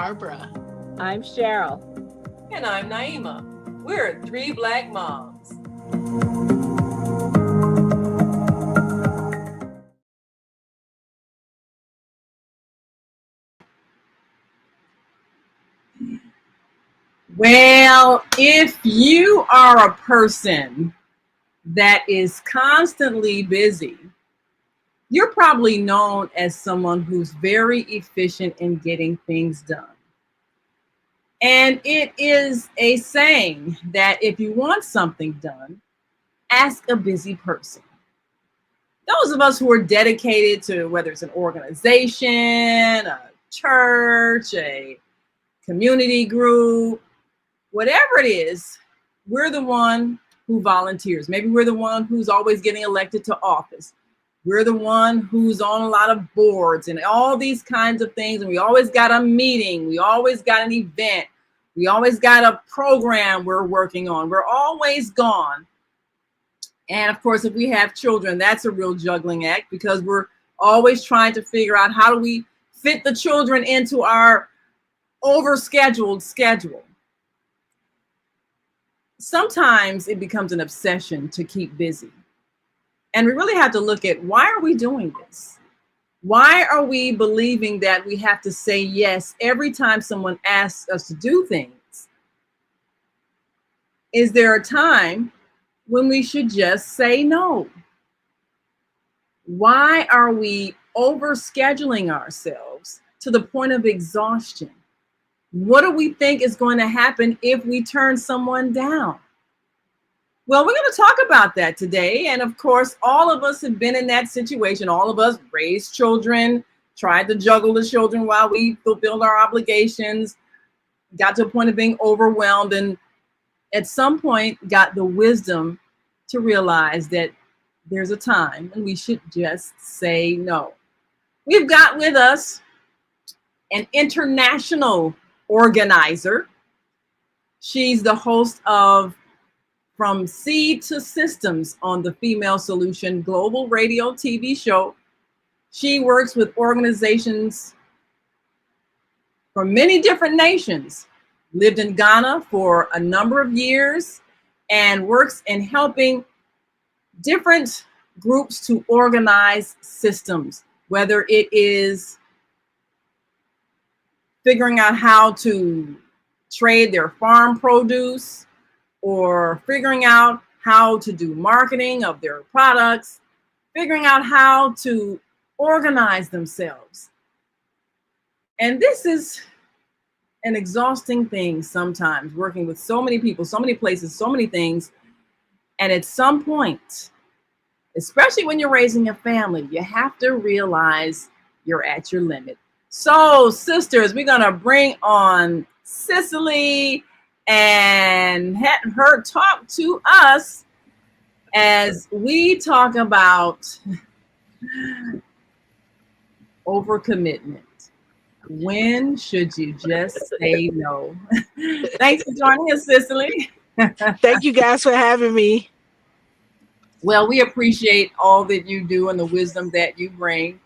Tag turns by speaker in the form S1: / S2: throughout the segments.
S1: Barbara.
S2: I'm Cheryl.
S3: And I'm Naima. We're three Black moms.
S4: Well, if you are a person that is constantly busy, you're probably known as someone who's very efficient in getting things done. And it is a saying that if you want something done, ask a busy person. Those of us who are dedicated to whether it's an organization, a church, a community group, whatever it is, we're the one who volunteers. Maybe we're the one who's always getting elected to office. We're the one who's on a lot of boards and all these kinds of things. And we always got a meeting. We always got an event. We always got a program we're working on. We're always gone. And of course, if we have children, that's a real juggling act because we're always trying to figure out how do we fit the children into our overscheduled schedule. Sometimes it becomes an obsession to keep busy. And we really have to look at why are we doing this? Why are we believing that we have to say yes every time someone asks us to do things? Is there a time when we should just say no? Why are we overscheduling ourselves to the point of exhaustion? What do we think is going to happen if we turn someone down? Well, we're going to talk about that today. And of course, all of us have been in that situation. All of us raised children, tried to juggle the children while we fulfilled our obligations, got to a point of being overwhelmed, and at some point got the wisdom to realize that there's a time when we should just say no. We've got with us an international organizer. She's the host of From Seed to Systems on the Female Solution Global Radio TV show. She works with organizations from many different nations, lived in Ghana for a number of years, and works in helping different groups to organize systems, whether it is figuring out how to trade their farm produce, or figuring out how to do marketing of their products, figuring out how to organize themselves. And this is an exhausting thing sometimes, working with so many people, so many places, so many things. And at some point, especially when you're raising a family, you have to realize you're at your limit. So, sisters, we're going to bring on Cicely and have her talk to us as we talk about overcommitment. When should you just say no? Thanks for joining us, Cicely.
S5: Thank you guys for having me.
S4: Well, we appreciate all that you do and the wisdom that you bring.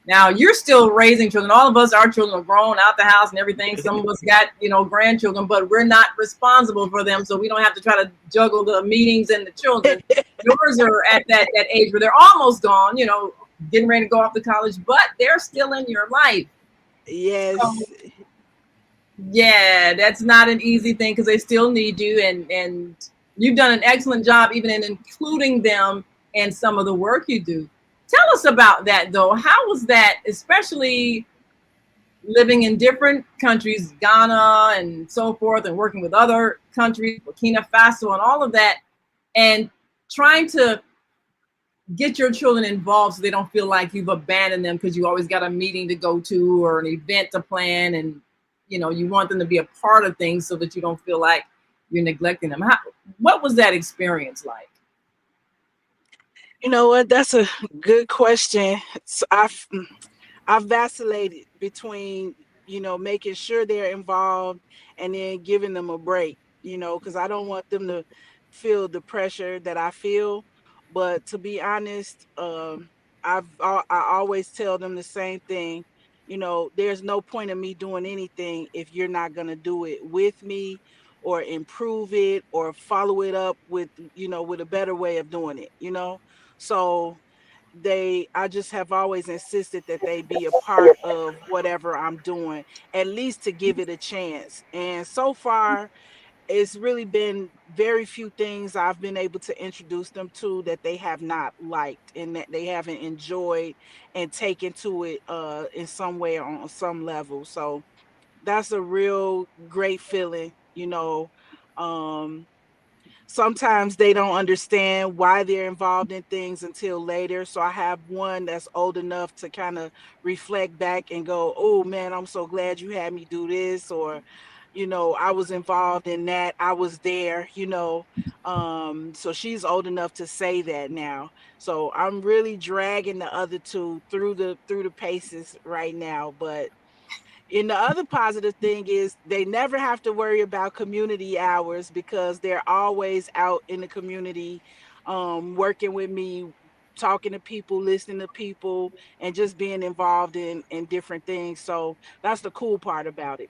S4: Now, you're still raising children. All of us, our children are grown out the house and everything. Some of us got, grandchildren, but we're not responsible for them. So we don't have to try to juggle the meetings and the children. Yours are at that age where they're almost gone, getting ready to go off to college, but they're still in your life.
S5: Yes.
S4: So, yeah, that's not an easy thing because they still need you. And you've done an excellent job even in including them in some of the work you do. Tell us about that, though. How was that, especially living in different countries, Ghana and so forth, and working with other countries, Burkina Faso and all of that, and trying to get your children involved so they don't feel like you've abandoned them because you always got a meeting to go to or an event to plan, and you want them to be a part of things so that you don't feel like you're neglecting them. What was that experience like?
S5: You know what? That's a good question. So I've vacillated between, making sure they're involved and then giving them a break, because I don't want them to feel the pressure that I feel. But to be honest, I always tell them the same thing. there's no point in me doing anything if you're not going to do it with me or improve it or follow it up with, with a better way of doing it. So I just have always insisted that they be a part of whatever I'm doing, at least to give it a chance. And so far, it's really been very few things I've been able to introduce them to that they have not liked and that they haven't enjoyed and taken to it in some way or on some level. So that's a real great feeling. Um Sometimes they don't understand why they're involved in things until later. So I have one that's old enough to kind of reflect back and go, oh man, I'm so glad you had me do this. Or, I was involved in that. I was there. So she's old enough to say that now. So I'm really dragging the other two through the paces right now. But and the other positive thing is they never have to worry about community hours because they're always out in the community, working with me, talking to people, listening to people, and just being involved in different things. So that's the cool part about it.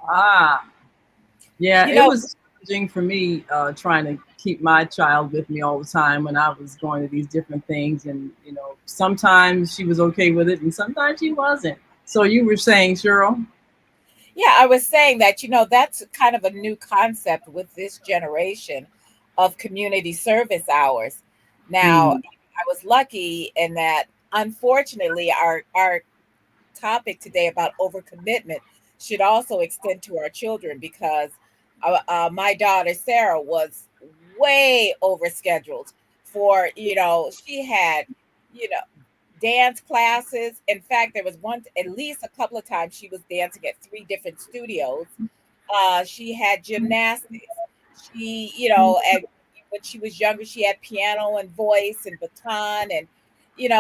S4: Ah, yeah,
S1: You
S4: it
S1: know,
S4: was challenging for me trying to keep my child with me all the time when I was going to these different things. And, sometimes she was okay with it and sometimes she wasn't. So you were saying, Cheryl?
S1: yeah, I was saying that, that's kind of a new concept with this generation of community service hours. Now,
S4: Mm,
S1: I was lucky in that, unfortunately, our topic today about overcommitment should also extend to our children because my daughter Sarah was way overscheduled for, she had, you know, dance classes. In fact, there was one, at least a couple of times she was dancing at three different studios. She had gymnastics. She, when she was younger, she had piano and voice and baton and,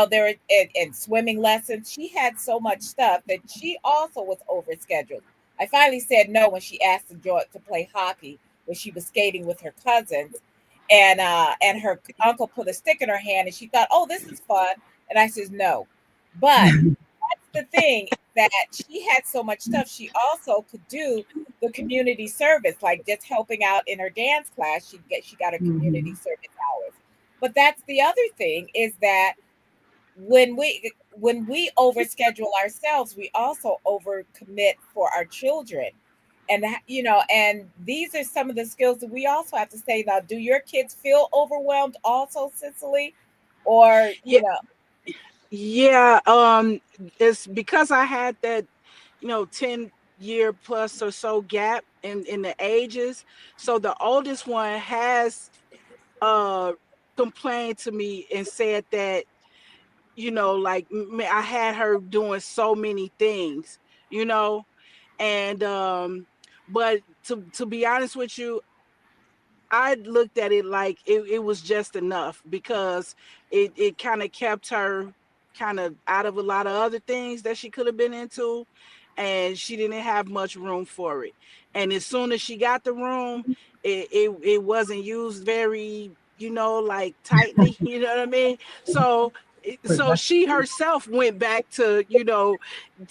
S1: there were and swimming lessons. She had so much stuff that she also was overscheduled. I finally said no when she asked to play hockey when she was skating with her cousins, and her uncle put a stick in her hand and she thought, oh, this is fun, and I says no, but the thing that she had so much stuff, she also could do the community service, like just helping out in her dance class. She got her community
S4: mhm.
S1: service hours. But that's the other thing is that when we overschedule ourselves, we also overcommit for our children. And and these are some of the skills that we also have to say now. Do your kids feel overwhelmed also, Cicely? Or,
S5: Yeah, yeah. It's because I had that, 10-year plus or so gap in the ages. So the oldest one has uh complained to me and said that, like I had her doing so many things, you know, and but to be honest with you, I looked at it like it was just enough because it kind of kept her kind of out of a lot of other things that she could have been into, and she didn't have much room for it. And as soon as she got the room, it wasn't used very, like tightly, you know what I mean? So so she herself went back to,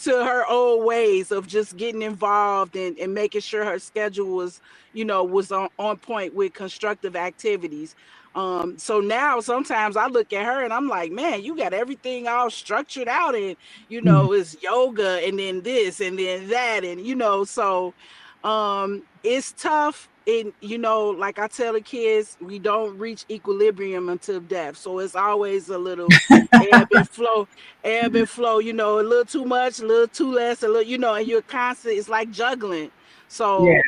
S5: to her old ways of just getting involved and making sure her schedule was on point with constructive activities. So now sometimes I look at her and I'm like, man, you got everything all structured out, and it's yoga and then this and then that, and so it's tough. And like I tell the kids, we don't reach equilibrium until death. So it's always a little ebb and flow, a little too much, a little too less, a little, and you're constant, it's like juggling.
S4: Yeah.
S5: So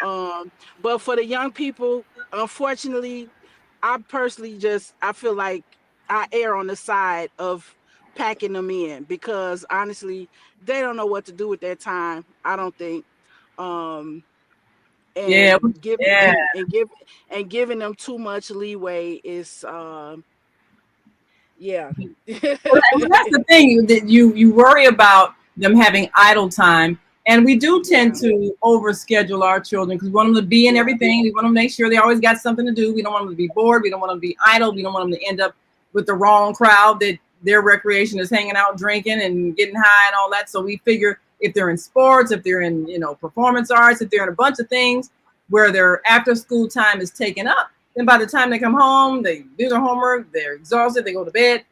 S5: but for the young people, unfortunately, I personally I feel like I err on the side of packing them in because honestly, they don't know what to do with their time, I don't think. Um
S4: Yeah.
S5: and give
S4: Yeah.
S5: and giving them too much leeway is yeah.
S4: Well, that's the thing that you worry about them having idle time, and we do tend
S5: Yeah,
S4: to overschedule our children because we want them to be in
S5: yeah,
S4: everything. We want to make sure they always got something to do. We don't want them to be bored. We don't want them to be idle. We don't want them to end up with the wrong crowd that their recreation is hanging out, drinking and getting high and all that. So we figure if they're in sports, if they're in, performance arts, if they're in a bunch of things where their after school time is taken up, then by the time they come home, they do their homework, they're exhausted, they go to bed.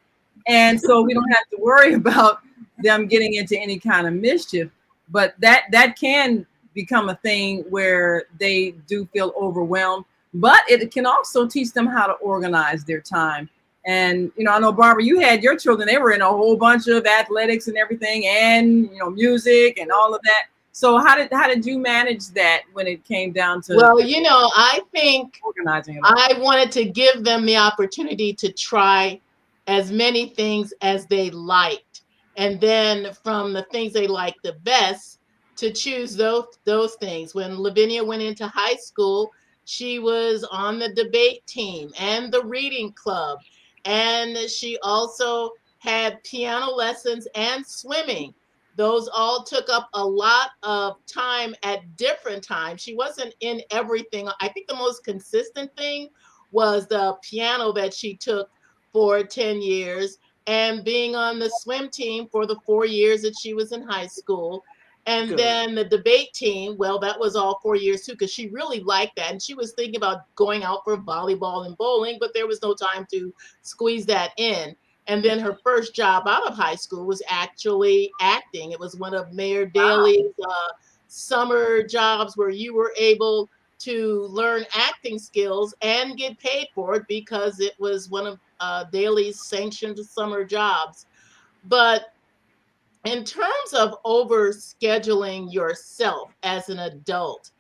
S4: And so we don't have to worry about them getting into any kind of mischief. But that can become a thing where they do feel overwhelmed. But it can also teach them how to organize their time. And, I know, Barbara, you had your children, they were in a whole bunch of athletics and everything, and, music and all of that. So how did you manage that when it came down to?
S2: Well, I think
S4: organizing it?
S2: I wanted to give them the opportunity to try as many things as they liked. And then from the things they liked the best, to choose those things. When Lavinia went into high school, she was on the debate team and the reading club. And she also had piano lessons and swimming. Those all took up a lot of time at different times. She wasn't in everything. I think the most consistent thing was the piano that she took for 10 years and being on the swim team for the 4 years that she was in high school. And
S5: Good.
S2: then the debate team, well, that was all 4 years too, because she really liked that. And she was thinking about going out for volleyball and bowling, but there was no time to squeeze that in. And then her first job out of high school was actually acting. It was one of Mayor Daley's summer jobs where you were able to learn acting skills and get paid for it because it was one of Daley's sanctioned summer jobs. But in terms of overscheduling yourself as an adult,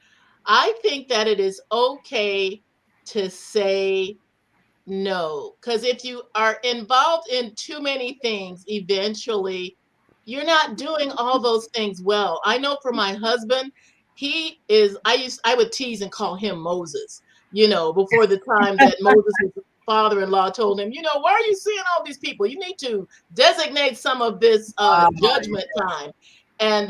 S2: I think that it is okay to say no, because if you are involved in too many things, eventually you're not doing all those things well. I know for my husband, I would tease and call him Moses, before the time that Moses' father-in-law told him, why are you seeing all these people? You need to designate some of this judgment time. And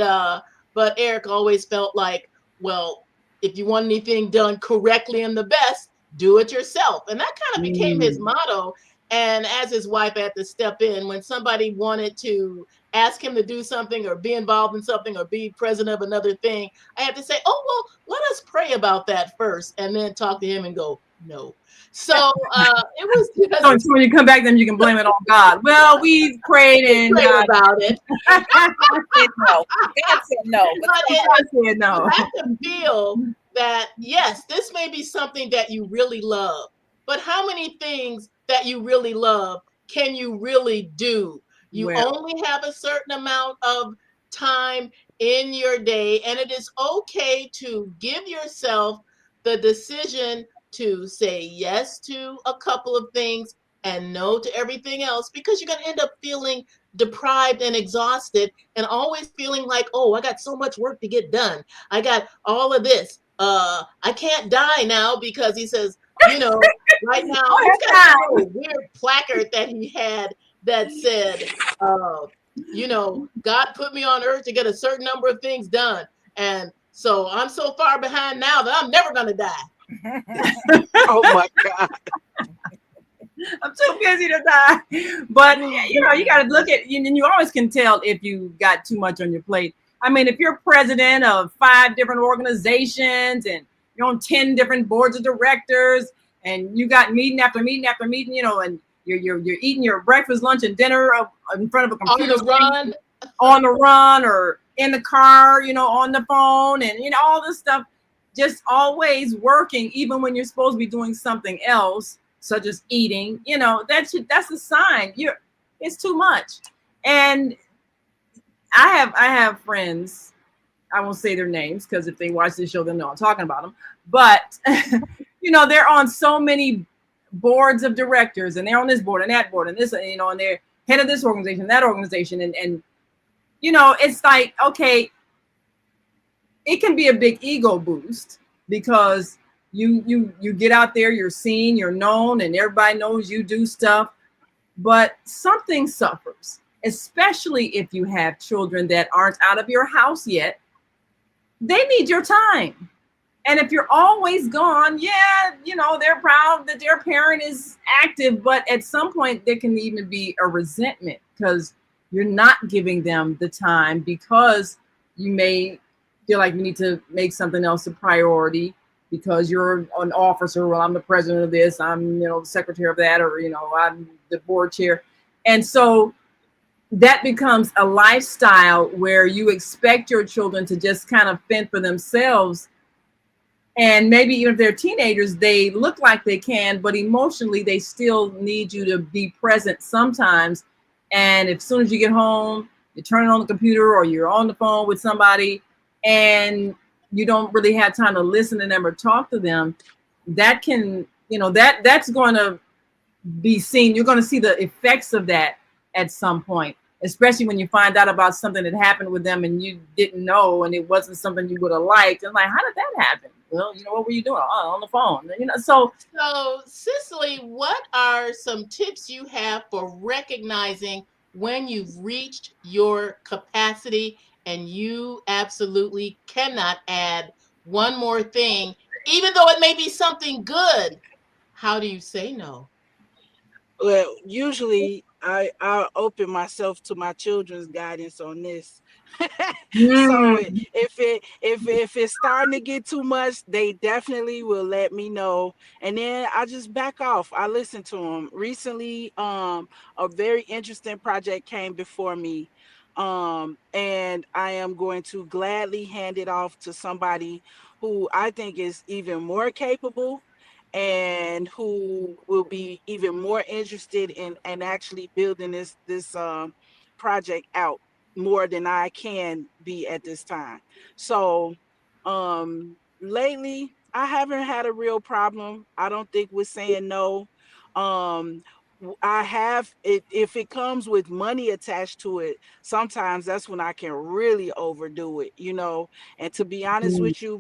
S2: but Eric always felt like, well, if you want anything done correctly and the best, do it yourself. And that kind of became his motto. And as his wife had to step in when somebody wanted to ask him to do something or be involved in something or be president of another thing, I had to say, oh, well, let us pray about that first and then talk to him and go, no. So it was just,
S4: so when you come back, then you can blame it on God. Well, we prayed and
S2: God about it.
S1: God said no. God said no.
S2: But
S4: God said no.
S2: You have to feel that, yes, this may be something that you really love, but how many things that you really love can you really do? You only have a certain amount of time in your day, and it is okay to give yourself the decision to say yes to a couple of things and no to everything else, because you're going to end up feeling deprived and exhausted and always feeling like, oh, I got so much work to get done. I got all of this. I can't die now because he says, right now he's got a weird placard that he had that said, God put me on earth to get a certain number of things done. And so I'm so far behind now that I'm never going to die.
S5: Oh my God.
S4: I'm too busy to die. But, you got to look at, and you always can tell if you got too much on your plate. I mean, if you're president of 5 different organizations and you're on 10 different boards of directors and you got meeting after meeting after meeting, and you're eating your breakfast, lunch, and dinner in front of a computer on the run or in the car, on the phone, and all this stuff, just always working, even when you're supposed to be doing something else, such as eating. That's a sign it's too much. And I have friends, I won't say their names because if they watch this show, they'll know I'm talking about them. But, they're on so many boards of directors and they're on this board and that board and this, and they're head of this organization, that organization. And it's like, okay, it can be a big ego boost because you get out there, you're seen, you're known, and everybody knows you do stuff. But something suffers, especially if you have children that aren't out of your house yet. They need your time. And if you're always gone, yeah, they're proud that their parent is active, but at some point there can even be a resentment because you're not giving them the time because you may feel like you need to make something else a priority because you're an officer. Well, I'm the president of this, I'm, the secretary of that, or, I'm the board chair. And so that becomes a lifestyle where you expect your children to just kind of fend for themselves, and maybe even if they're teenagers, they look like they can, but emotionally they still need you to be present sometimes. And as soon as you get home, you turn it on the computer or you're on the phone with somebody and you don't really have time to listen to them or talk to them, that can, that's going to be seen. You're going to see the effects of that at some point, especially when you find out about something that happened with them and you didn't know, and it wasn't something you would have liked. And like, how did that happen? Well, what were you doing? Oh, on the phone.
S2: So, Cicely, what are some tips you have for recognizing when you've reached your capacity and you absolutely cannot add one more thing, even though it may be something good? How do you say no?
S5: Well, usually I'll open myself to my children's guidance on this. So
S4: Mm,
S5: if it's starting to get too much, they definitely will let me know, and then I just back off. I listen to them. Recently, a very interesting project came before me, and I am going to gladly hand it off to somebody who I think is even more capable and who will be even more interested in actually building this project out more than I can be at this time. So lately I haven't had a real problem. I don't think with saying no. Um I have it if it comes with money attached to it, sometimes that's when I can really overdo it. And to be honest
S4: mm,
S5: with you,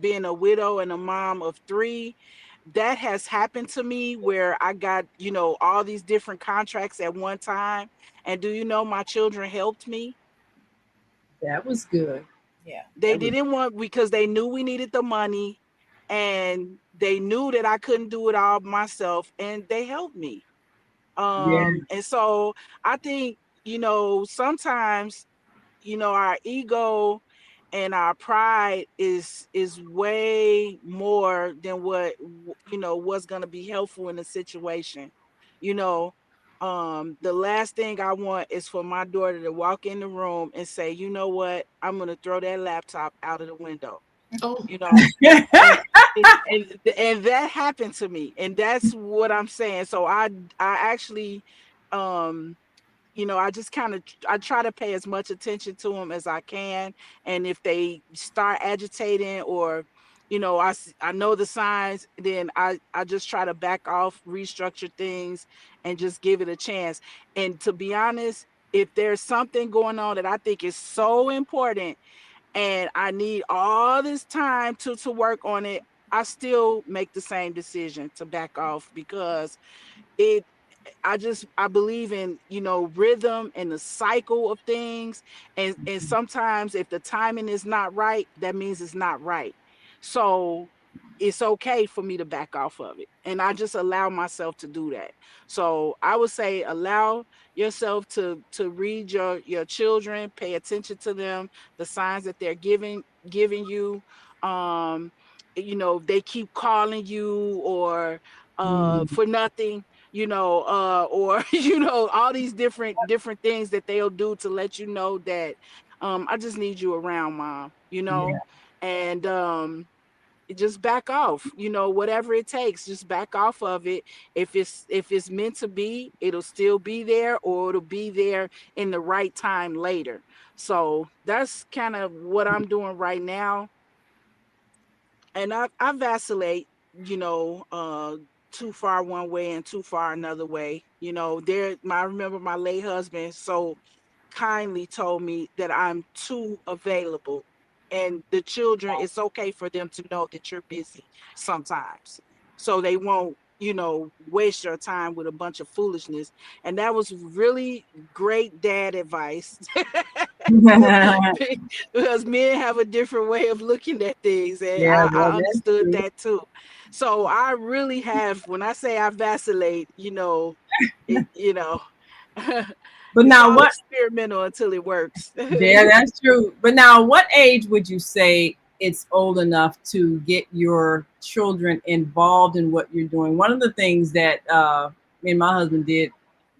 S5: being a widow and a mom of three, that has happened to me where I got all these different contracts at one time. And do you know my children helped me?
S4: that was good.
S1: Yeah.
S5: They
S4: That was,
S5: didn't want because they knew we needed the money and they knew that I couldn't do it all myself and they helped me.
S4: yeah.
S5: And so I think, sometimes our ego and our pride is way more than what's going to be helpful in the situation. you know the last thing I want is for my daughter to walk in the room and say, you know what, I'm going to throw that laptop out of the window.
S2: Oh,
S5: you know and and that happened to me, and that's what I'm saying. So I actually, um I just kind of I try to pay as much attention to them as I can. And if they start agitating or I know the signs, then I just try to back off, restructure things, and just give it a chance. And to be honest, if there's something going on that I think is so important and I need all this time to work on it, I still make the same decision to back off because it I believe in, rhythm and the cycle of things. And sometimes if the timing is not right, that means it's not right. So it's okay for me to back off of it. And I just allow myself to do that. So I would say allow yourself to read your children, pay attention to them, the signs that they're giving you. Um, they keep calling you or
S4: Mm,
S5: for nothing, or all these different things that they'll do to let you know that I just need you around, mom,
S4: yeah.
S5: and just back off, whatever it takes, just back off of it. If it's meant to be, it'll still be there, or it'll be there in the right time later. So that's kind of what I'm doing right now. And I vacillate, too far one way and too far another way. I remember my late husband so kindly told me that I'm too available. And the children, it's okay for them to know that you're busy sometimes. So they won't, waste your time with a bunch of foolishness. And that was really great dad advice. Because men have a different way of looking at things, and
S4: Yeah,
S5: I
S4: well, that's
S5: understood
S4: true.
S5: that too. So I really have, when I say I vacillate, it,
S4: But
S5: it's
S4: now
S5: all
S4: what
S5: experimental until it works.
S4: Yeah, that's true. But now, what age would you say it's old enough to get your children involved in what you're doing? One of the things that me and my husband did,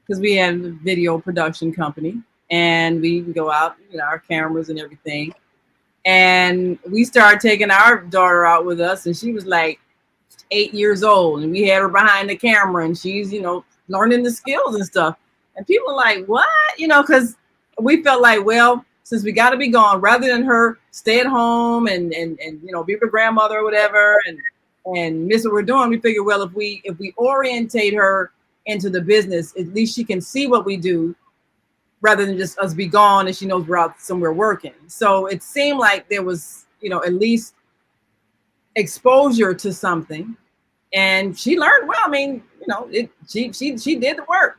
S4: because we had a video production company, and we would go out, our cameras and everything, and we started taking our daughter out with us, and she was like 8 years old, and we had her behind the camera, and she's learning the skills and stuff. And people are like, what? Because we felt like, well, since we got to be gone, rather than her stay at home and be with her grandmother or whatever, and miss what we're doing, we figured, well, if we orientate her into the business, at least she can see what we do rather than just us be gone and she knows we're out somewhere working. So it seemed like there was at least exposure to something, and she learned well. I mean, she did the work,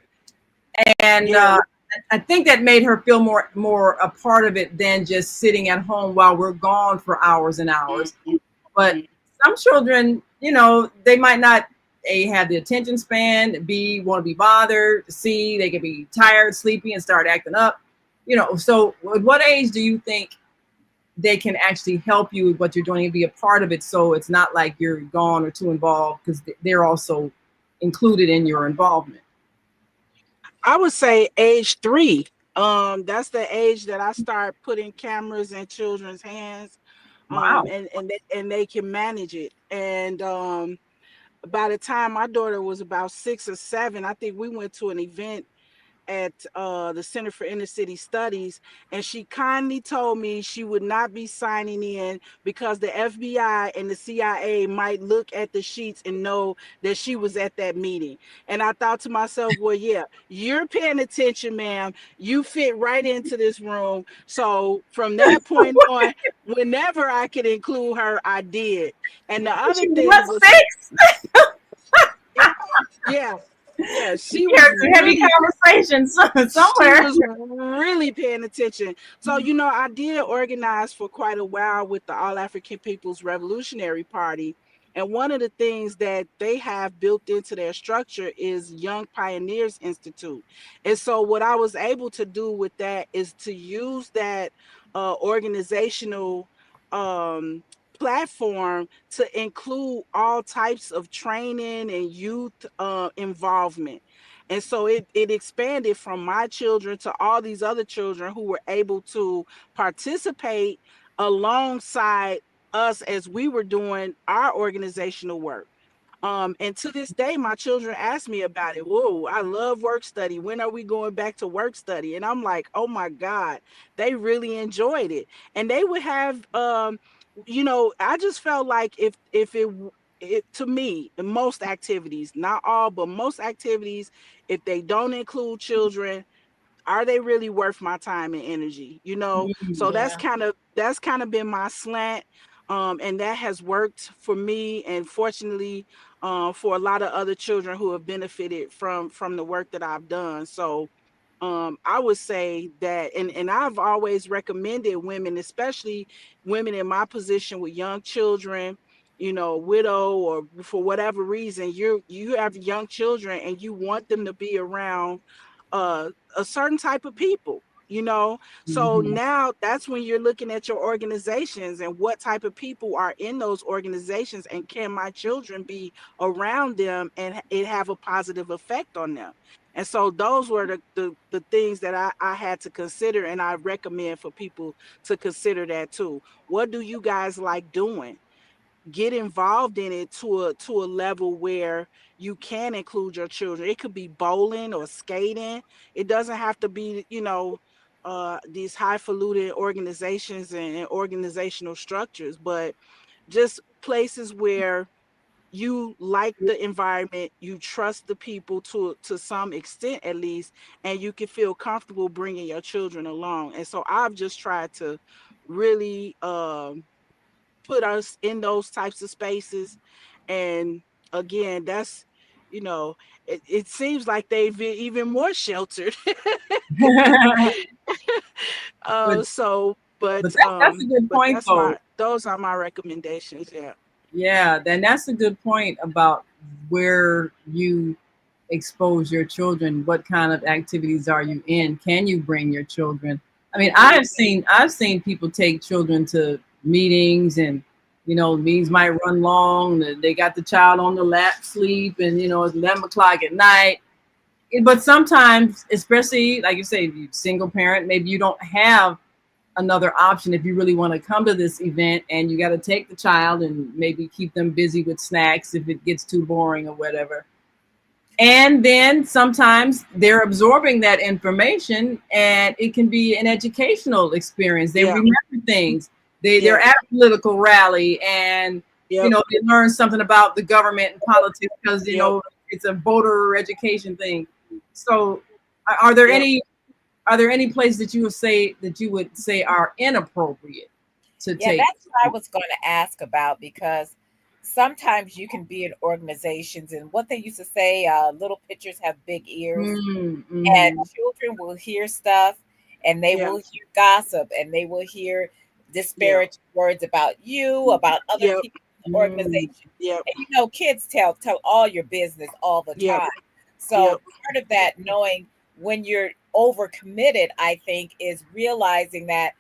S4: and
S5: Yeah.
S4: I think that made her feel more a part of it than just sitting at home while we're gone for hours and hours.
S5: Mhm.
S4: But some children, they might not A, have the attention span, B, want to be bothered, C, they can be tired, sleepy, and start acting up. So at what age do you think they can actually help you with what you're doing and be a part of it, so it's not like you're gone or too involved, because they're also included in your involvement?
S5: I would say age 3. That's the age that I start putting cameras in children's hands,
S4: Wow.
S5: and they can manage it. And by the time my daughter was about 6 or 7, I think we went to an event at the Center for Inner City Studies, and she kindly told me she would not be signing in because the FBI and the CIA might look at the sheets and know that she was at that meeting. And I thought to myself, well, yeah, you're paying attention, ma'am. You fit right into this room. So from that point on, whenever I could include her, I did. And the other
S4: She
S5: thing
S4: was
S5: was,
S4: 6.
S5: yeah, yeah, yeah,
S4: You
S5: she was
S4: heard some heavy
S5: really
S4: conversations
S5: she
S4: somewhere.
S5: was really paying attention. So, I did organize for quite a while with the All African People's Revolutionary Party. And one of the things that they have built into their structure is Young Pioneers Institute. And so, what I was able to do with that is to use that organizational um, platform to include all types of training and youth involvement. And so it expanded from my children to all these other children who were able to participate alongside us as we were doing our organizational work. And to this day, my children ask me about it. Whoa, I love work study. When are we going back to work study? And I'm like, oh my God, they really enjoyed it. And they would have, I just felt like if it to me, in most activities, not all, but most activities, if they don't include children, are they really worth my time and energy? So
S2: Yeah.
S5: that's kind of been my slant. And that has worked for me, and fortunately, for a lot of other children who have benefited from the work that I've done. So I would say that, and I've always recommended women, especially women in my position with young children, widow, or for whatever reason, you have young children and you want them to be around uh, a certain type of people. So
S4: Mhm.
S5: now that's when you're looking at your organizations and what type of people are in those organizations, and can my children be around them and it have a positive effect on them. And so those were the things that I had to consider, and I recommend for people to consider that too. What do you guys like doing? Get involved in it to a level where you can include your children. It could be bowling or skating. It doesn't have to be, these highfalutin organizations and organizational structures, but just places where you like the environment, you trust the people to some extent at least, and you can feel comfortable bringing your children along. And so I've just tried to really put us in those types of spaces. And again, that's, you know it seems like they've been even more sheltered.
S4: But
S5: So,
S4: but that's a good
S5: but
S4: point though.
S5: those are my recommendations. Yeah.
S4: Yeah, then that's a good point about where you expose your children. What kind of activities are you in? Can you bring your children? I mean, I've seen people take children to meetings, and meetings might run long. They got the child on the lap sleep, and it's 11 o'clock at night. But sometimes, especially like you say, if you're single parent, maybe you don't have another option if you really want to come to this event, and you got to take the child and maybe keep them busy with snacks if it gets too boring or whatever. And then sometimes they're absorbing that information, and it can be an educational experience. They
S5: Yeah.
S4: remember things. They're
S5: Yeah.
S4: at a political rally, and
S5: Yep.
S4: they learn something about the government and politics because
S5: Yep.
S4: it's a voter education thing. So are there
S5: Yep.
S4: any places that you would say are inappropriate to
S1: Yeah,
S4: take?
S1: that's what I was going to ask about because sometimes you can be in organizations, and what they used to say, little pitchers have big ears, and
S4: Mm-hmm.
S1: children will hear stuff, and they
S5: Yeah.
S1: will hear gossip, and they will hear
S5: Yeah.
S1: disparaging words about you, about other
S5: Yep.
S1: people in the
S4: Mm-hmm.
S1: organization.
S5: Yep.
S1: And kids tell all your business all the
S5: Yep.
S1: time.
S5: Yep.
S1: So part of that knowing when you're overcommitted, I think, is realizing that,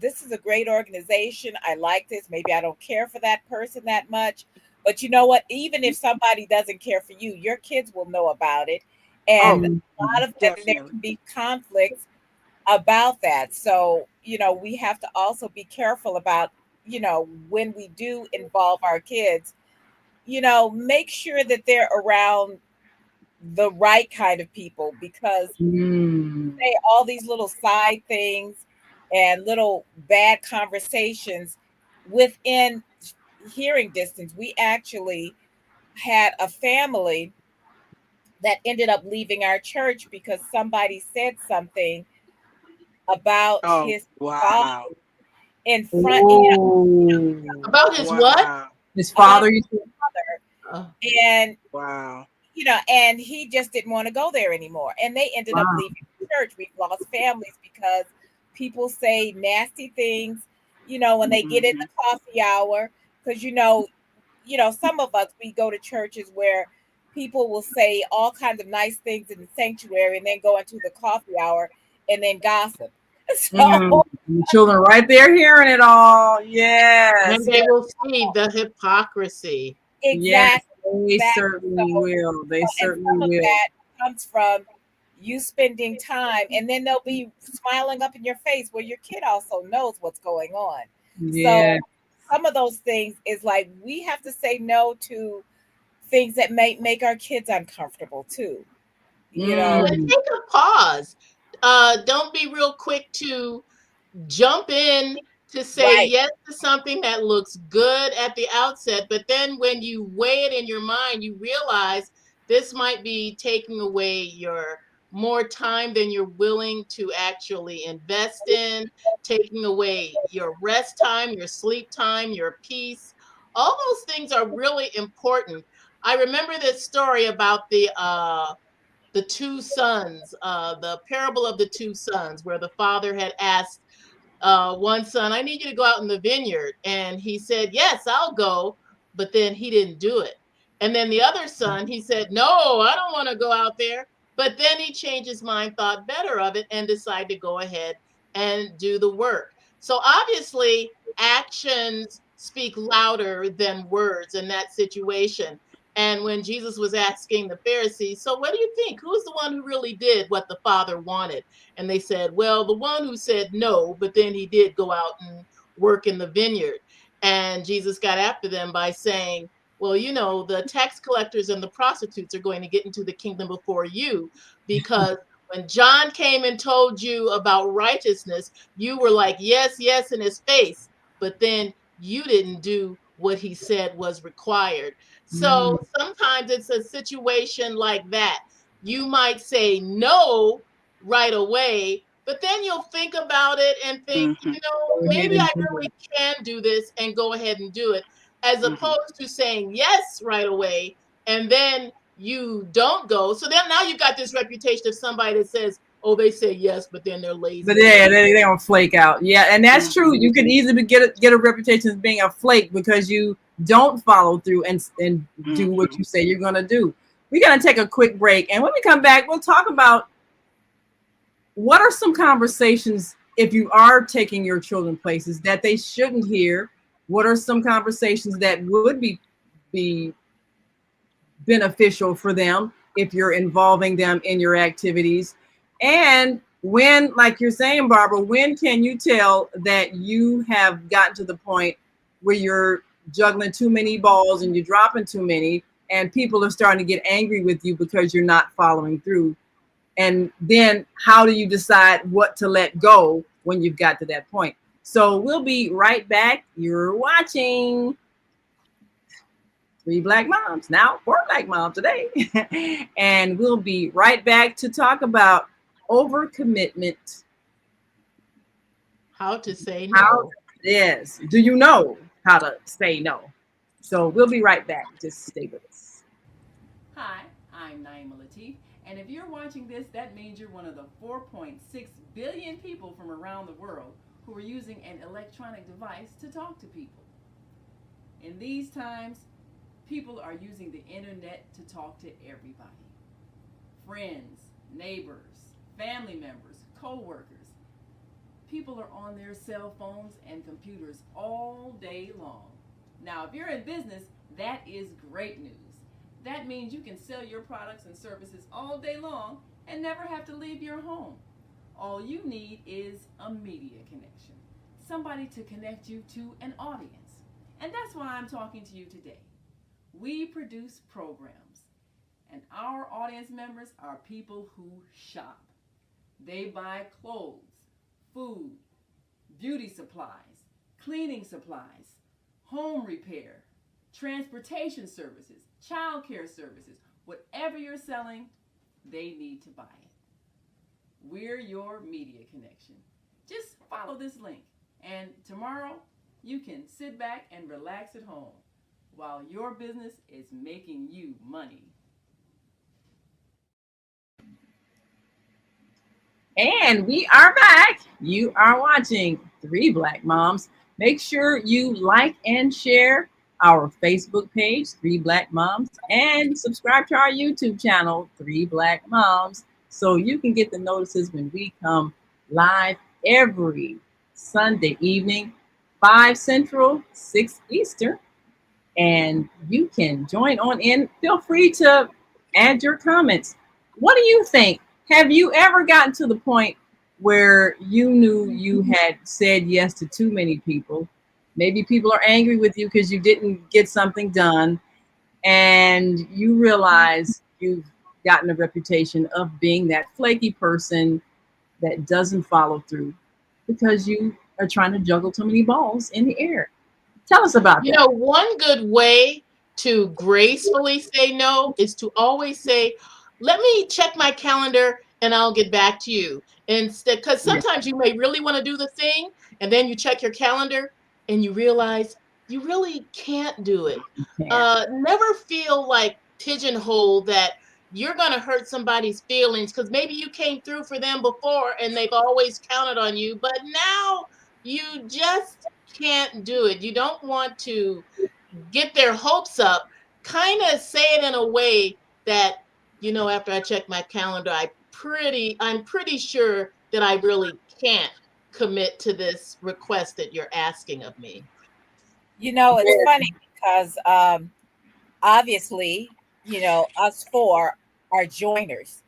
S1: this is a great organization. I like this. Maybe I don't care for that person that much. But you know what? Even if somebody doesn't care for you, your kids will know about it. And
S5: Oh,
S1: a lot of, and there
S5: definitely.
S1: can be conflicts about that. So, we have to also be careful about, when we do involve our kids, make sure that they're around the right kind of people, because
S4: Mm-hmm.
S1: say all these little side things and little bad conversations within hearing distance. We actually had a family that ended up leaving our church because somebody said something about
S5: Oh,
S1: his father
S5: wow.
S1: in front,
S4: Oh,
S2: About his what?
S5: Wow.
S4: his
S1: about
S4: father
S1: his
S4: used to.
S1: father,
S2: Uh,
S1: and
S5: Wow.
S1: and he just didn't want to go there anymore. And they ended up
S4: Wow.
S1: leaving the church. We've lost families because people say nasty things, when they get in
S5: Hmm.
S1: the coffee hour. Because some of us, we go to churches where people will say all kinds of nice things in the sanctuary and then go into the coffee hour and then gossip.
S4: Mm.
S1: So
S4: And the children right there hearing it all. Yes,
S2: and they will see the hypocrisy.
S4: yes,
S1: exactly,
S4: they
S1: exactly.
S4: certainly will. They
S1: And
S4: certainly
S1: some of
S4: will.
S1: that comes from you spending time, and then they'll be smiling up in your face where your kid also knows what's going on.
S4: Yeah.
S1: So some of those things is like we have to say no to things that may make our kids uncomfortable too. You know,
S2: And
S4: Mm.
S2: take a pause. Don't be real quick to jump in to say
S1: right.
S2: yes to something that looks good at the outset, but then when you weigh it in your mind, you realize this might be taking away your more time than you're willing to actually invest in, taking away your rest time, your sleep time, your peace. All those things are really important. I remember this story about the two sons, the parable of the two sons, where the father had asked one son, I need you to go out in the vineyard. And he said, yes, I'll go. But then he didn't do it. And then the other son, he said, no, I don't want to go out there. But then he changed his mind, thought better of it, and decided to go ahead and do the work. So obviously, actions speak louder than words in that situation. And when Jesus was asking the Pharisees, so what do you think? Who's the one who really did what the Father wanted? And they said, well, the one who said no, but then he did go out and work in the vineyard. And Jesus got after them by saying, well, the tax collectors and the prostitutes are going to get into the kingdom before you, because when John came and told you about righteousness, you were like, yes, yes, in his face. But then you didn't do what he said was required.
S4: Mm.
S2: So sometimes it's a situation like that. You might say no right away, but then you'll think about it and think,
S5: Hmm.
S4: Go ahead
S2: maybe I
S4: and do
S2: really
S4: it.
S2: can do this and go ahead and do it, as
S5: Hmm.
S2: opposed to saying yes right away and then you don't go. So then now you've got this reputation of somebody that says, oh, they say yes, but then they're lazy.
S4: But yeah, they don't flake out. Yeah, and that's true. You could easily get a reputation as being a flake because you don't follow through and do what you say you're gonna do. We're gonna take a quick break, and when we come back, we'll talk about what are some conversations if you are taking your children places that they shouldn't hear. What are some conversations that would be beneficial for them if you're involving them in your activities? And when, like you're saying, Barbara, when can you tell that you have gotten to the point where you're juggling too many balls and you're dropping too many and people are starting to get angry with you because you're not following through? And then how do you decide what to let go when you've got to that point? So we'll be right back. You're watching Three Black Moms, now 4 Black Moms today. And we'll be right back to talk about overcommitment.
S2: How to say no.
S4: Yes. Do you know how to say no? So we'll be right back. Just stay with us.
S3: Hi, I'm Naima Latif, and if you're watching this, that means you're one of the 4.6 billion people from around the world who are using an electronic device to talk to people. In these times, people are using the internet to talk to everybody. Friends, neighbors, family members, co-workers. People are on their cell phones and computers all day long. Now, if you're in business, that is great news. That means you can sell your products and services all day long and never have to leave your home. All you need is a media connection, somebody to connect you to an audience. And that's why I'm talking to you today. We produce programs, and our audience members are people who shop. They buy clothes, food, beauty supplies, cleaning supplies, home repair, transportation services, child care services. Whatever you're selling, they need to buy it. We're your media connection. Just follow this link, and tomorrow you can sit back and relax at home while your business is making you money.
S4: And we are back. You are watching Three Black Moms. Make sure you like and share our Facebook page, Three Black Moms, and subscribe to our YouTube channel, Three Black Moms, so you can get the notices when we come live every Sunday evening, 5 Central, 6 Eastern. And you can join on in. Feel free to add your comments. What do you think? Have you ever gotten to the point where you knew you had said yes to too many people? Maybe people are angry with you because you didn't get something done, and you realize you've gotten a reputation of being that flaky person that doesn't follow through because you are trying to juggle too many balls in the air. Tell us about that.
S2: You know, one good way to gracefully say no is to always say, let me check my calendar and I'll get back to you. Instead, because sometimes you may really want to do the thing, and then you check your calendar and you realize you really can't do it. Never feel like pigeonholed that you're going to hurt somebody's feelings because maybe you came through for them before and they've always counted on you, but now you just can't do it. You don't want to get their hopes up. Kind of say it in a way that, you know, after I check my calendar, I'm pretty sure that I really can't commit to this request that you're asking of me.
S1: You know, it's funny because obviously, you know, us four are joiners.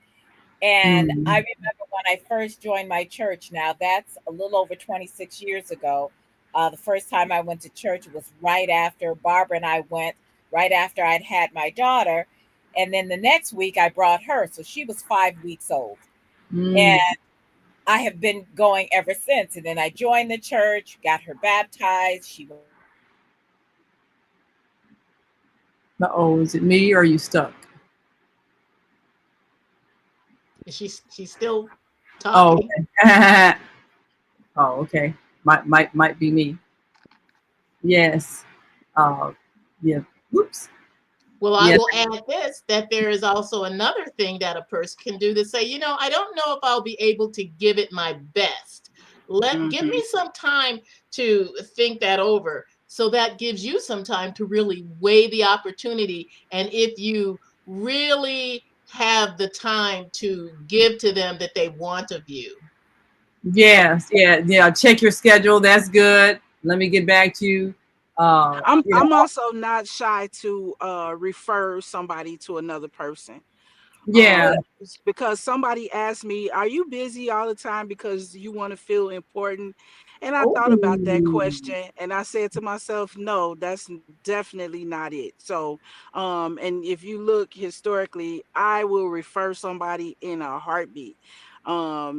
S1: And I remember when I first joined my church, now that's a little over 26 years ago. The first time I went to church was right after Barbara and I went, right after I'd had my daughter. And then the next week I brought her. So she was 5 weeks old. And I have been going ever since. And then I joined the church, got her baptized. She was.
S4: Uh-oh, is it me or are you stuck?
S2: She's still talking.
S4: Oh, okay. Oh, okay. Might be me. Yes. Yeah. Whoops.
S2: Well, I
S4: Yes.
S2: will add this, that there is also another thing that a person can do to say, I don't know if I'll be able to give it my best. Give
S5: Hmm.
S2: me some time to think that over. So that gives you some time to really weigh the opportunity. And if you really have the time to give to them that they want of you.
S4: Yes. Yeah. Yeah. Check your schedule. That's good. Let me get back to you. You know.
S5: I'm also not shy to refer somebody to another person.
S4: Yeah.
S5: um because somebody asked me, are you busy all the time because you want to feel important? And I
S4: Oh.
S5: thought about that question, and I said to myself, no, that's definitely not it. So and if you look historically, I will refer somebody in a heartbeat. I'll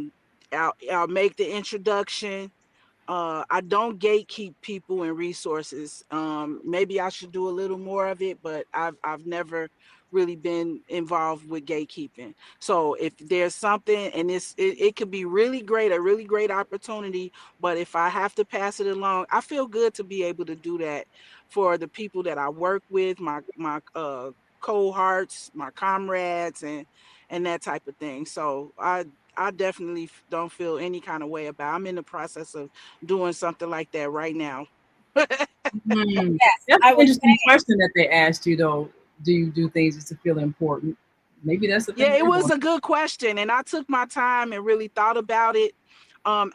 S5: make the introduction. I don't gatekeep people and resources. Maybe I should do a little more of it, but I've never really been involved with gatekeeping. So if there's something, and it could be really great, a really great opportunity, but if I have to pass it along, I feel good to be able to do that for the people that I work with, my cohorts, my comrades, and that type of thing. So I definitely don't feel any kind of way about. I'm in the process of doing something like that right now.
S4: Hmm.
S1: Yes,
S4: That's
S1: I
S4: an
S1: was
S4: interesting question that they asked you, though. Do you do things just to feel important? Maybe that's the thing
S5: Yeah, it
S4: they're
S5: was
S4: going.
S5: a good question, and I took my time and really thought about it.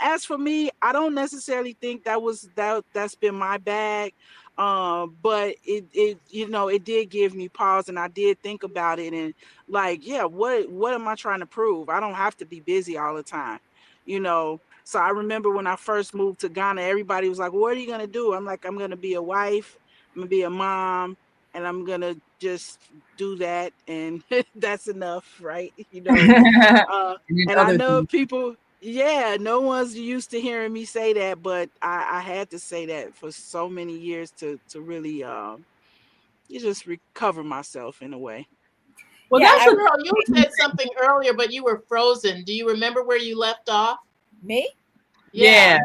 S5: As for me, I don't necessarily think that's been my bag. But it did give me pause, and I did think about it, and like, yeah, what am I trying to prove? I don't have to be busy all the time, you know. So I remember when I first moved to Ghana, everybody was like, "What are you gonna do?" I'm like, "I'm gonna be a wife. I'm gonna be a mom, and I'm gonna just do that, and that's enough, right?"
S4: And
S5: Uh,
S4: then
S5: and I
S4: other
S5: know
S4: things.
S5: people, yeah, no one's used to hearing me say that, but I had to say that for so many years to really you just recover myself in a way.
S4: Well,
S1: yeah,
S4: that's
S2: Hey,
S1: I
S4: a
S2: girl, you said something earlier, but you were frozen. Do you remember where you left off?
S1: me.
S4: yeah.
S2: Yeah.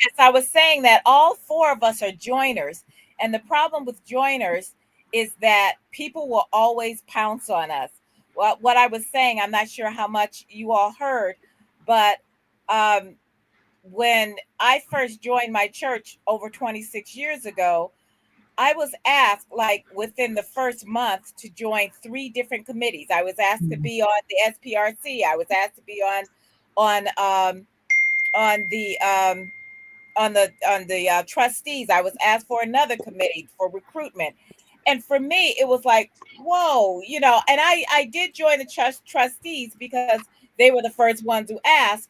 S1: Yes, I was saying that all four of us are joiners. And the problem with joiners is that people will always pounce on us. Well, what I was saying, I'm not sure how much you all heard, but um, when I first joined my church over 26 years ago, I was asked, like within the first month, to join three different committees. I was asked to be on the SPRC. I was asked to be on on the trustees. I was asked for another committee for recruitment, and for me, it was like, whoa, And I did join the trustees because they were the first ones who asked,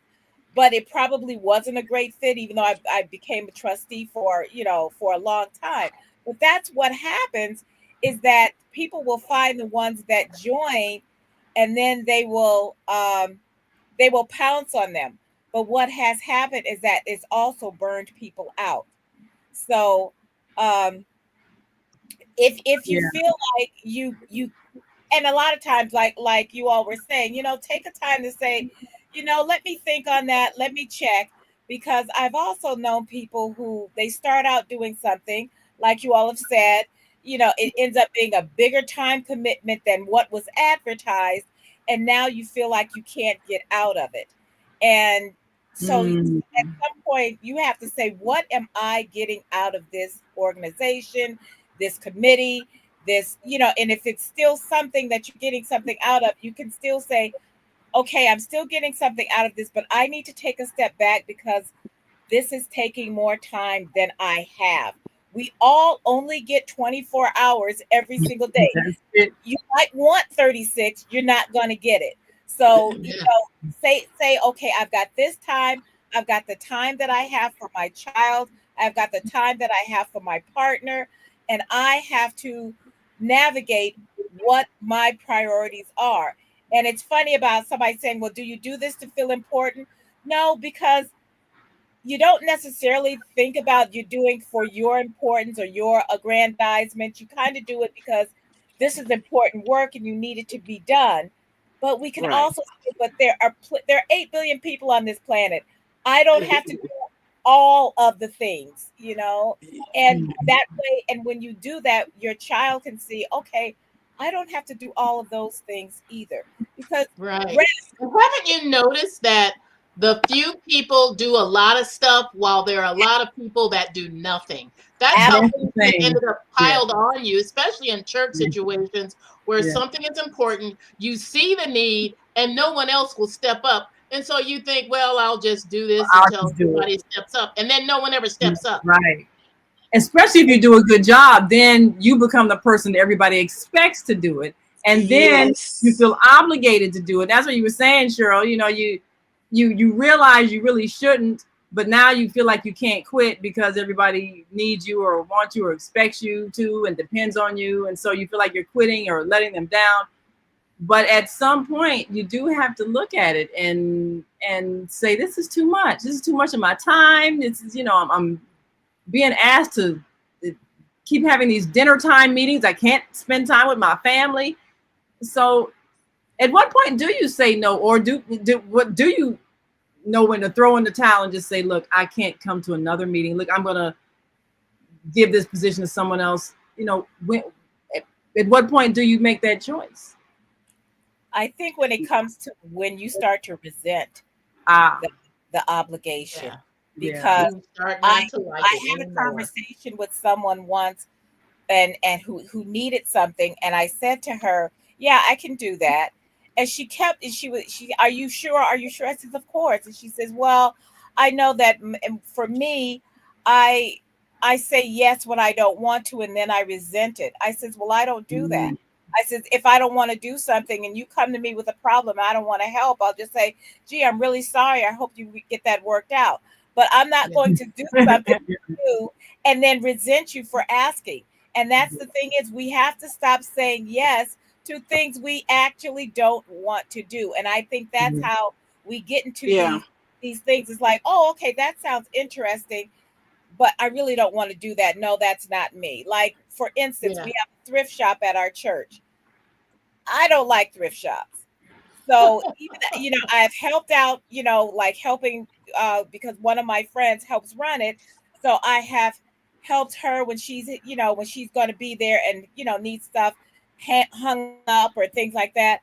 S1: but it probably wasn't a great fit, even though I became a trustee for for a long time. But that's what happens is that people will find the ones that join, and then they will pounce on them. But what has happened is that it's also burned people out. So um, if you
S4: Yeah.
S1: feel like you and a lot of times, like you all were saying, take a time to say, let me think on that, let me check, because I've also known people who they start out doing something, like you all have said, it ends up being a bigger time commitment than what was advertised, and now you feel like you can't get out of it. And so
S4: Mm.
S1: at some point you have to say, what am I getting out of this organization, this committee, this, and if it's still something that you're getting something out of, you can still say, okay, I'm still getting something out of this, but I need to take a step back because this is taking more time than I have. We all only get 24 hours every single day.
S4: That's it.
S1: You might want 36, you're not going to get it. So,
S2: Yeah.
S1: say okay, I've got this time, I've got the time that I have for my child, I've got the time that I have for my partner, and I have to navigate what my priorities are. And it's funny about somebody saying, well, do you do this to feel important? No, because you don't necessarily think about you doing for your importance or your aggrandizement. You kind of do it because this is important work and you need it to be done. But we can
S5: Right.
S1: also say, but there are 8 billion people on this planet. I don't have to do all of the things. And
S4: Mm.
S1: that way, and when you do that, your child can see, okay, I don't have to do all of those things either. Because
S2: Right.
S1: rest,
S2: And haven't you noticed that the few people do a lot of stuff while there are a lot of people that do nothing? That's how
S4: That's the
S2: things get
S4: thing.
S2: ended up
S4: Yeah.
S2: piled on you, especially in church
S4: Yeah.
S2: situations where
S4: Yeah.
S2: something is important, you see the need, and no one else will step up. And so you think, well, I'll just do this
S4: I'll
S2: until
S4: just do it.
S2: somebody steps up. And then no one ever steps up.
S4: Right. Especially if you do a good job, then you become the person that everybody expects to do it. And then you
S5: Yes.
S4: feel obligated to do it. That's what you were saying, Cheryl. You realize you really shouldn't, but now you feel like you can't quit because everybody needs you or wants you or expects you to and depends on you. And so you feel like you're quitting or letting them down. But at some point you do have to look at it and say, this is too much. This is too much of my time. This is, I'm being asked to keep having these dinner time meetings. I can't spend time with my family. So at what point do you say no, or do you know when to throw in the towel and just say, look, I can't come to another meeting. Look, I'm going to give this position to someone else. At what point do you make that choice?
S1: I think when it comes to when you start to resent
S4: Ah,
S1: the, the obligation,
S2: Yeah.
S4: yeah.
S1: because
S2: When you start
S1: I
S2: not to like
S1: I
S2: it
S1: had a
S2: anymore.
S1: conversation with someone once, and who needed something, and I said to her, yeah, I can do that. And she kept, and she are you sure, are you sure? I said, of course. And she says, well, I know that, and for me, i I say yes when I don't want to, and then I resent it. I says, well, I don't do that.
S4: Mm,
S1: I says, if I don't want to do something and you come to me with a problem, I don't want to help, I'll just say, gee, I'm really sorry, I hope you get that worked out. But I'm not
S2: Yeah.
S1: going to do something you and then resent you for asking. And that's the thing, is we have to stop saying yes to things we actually don't want to do. And I think that's how we get into
S5: Yeah.
S1: these things. It's like, oh, okay, that sounds interesting, but I really don't want to do that. No, that's not me. Like, for instance,
S2: Yeah.
S1: we have a thrift shop at our church. I don't like thrift shops. So even, I've helped out, like helping, because one of my friends helps run it. So I have helped her when when she's going to be there and needs stuff hung up or things like that.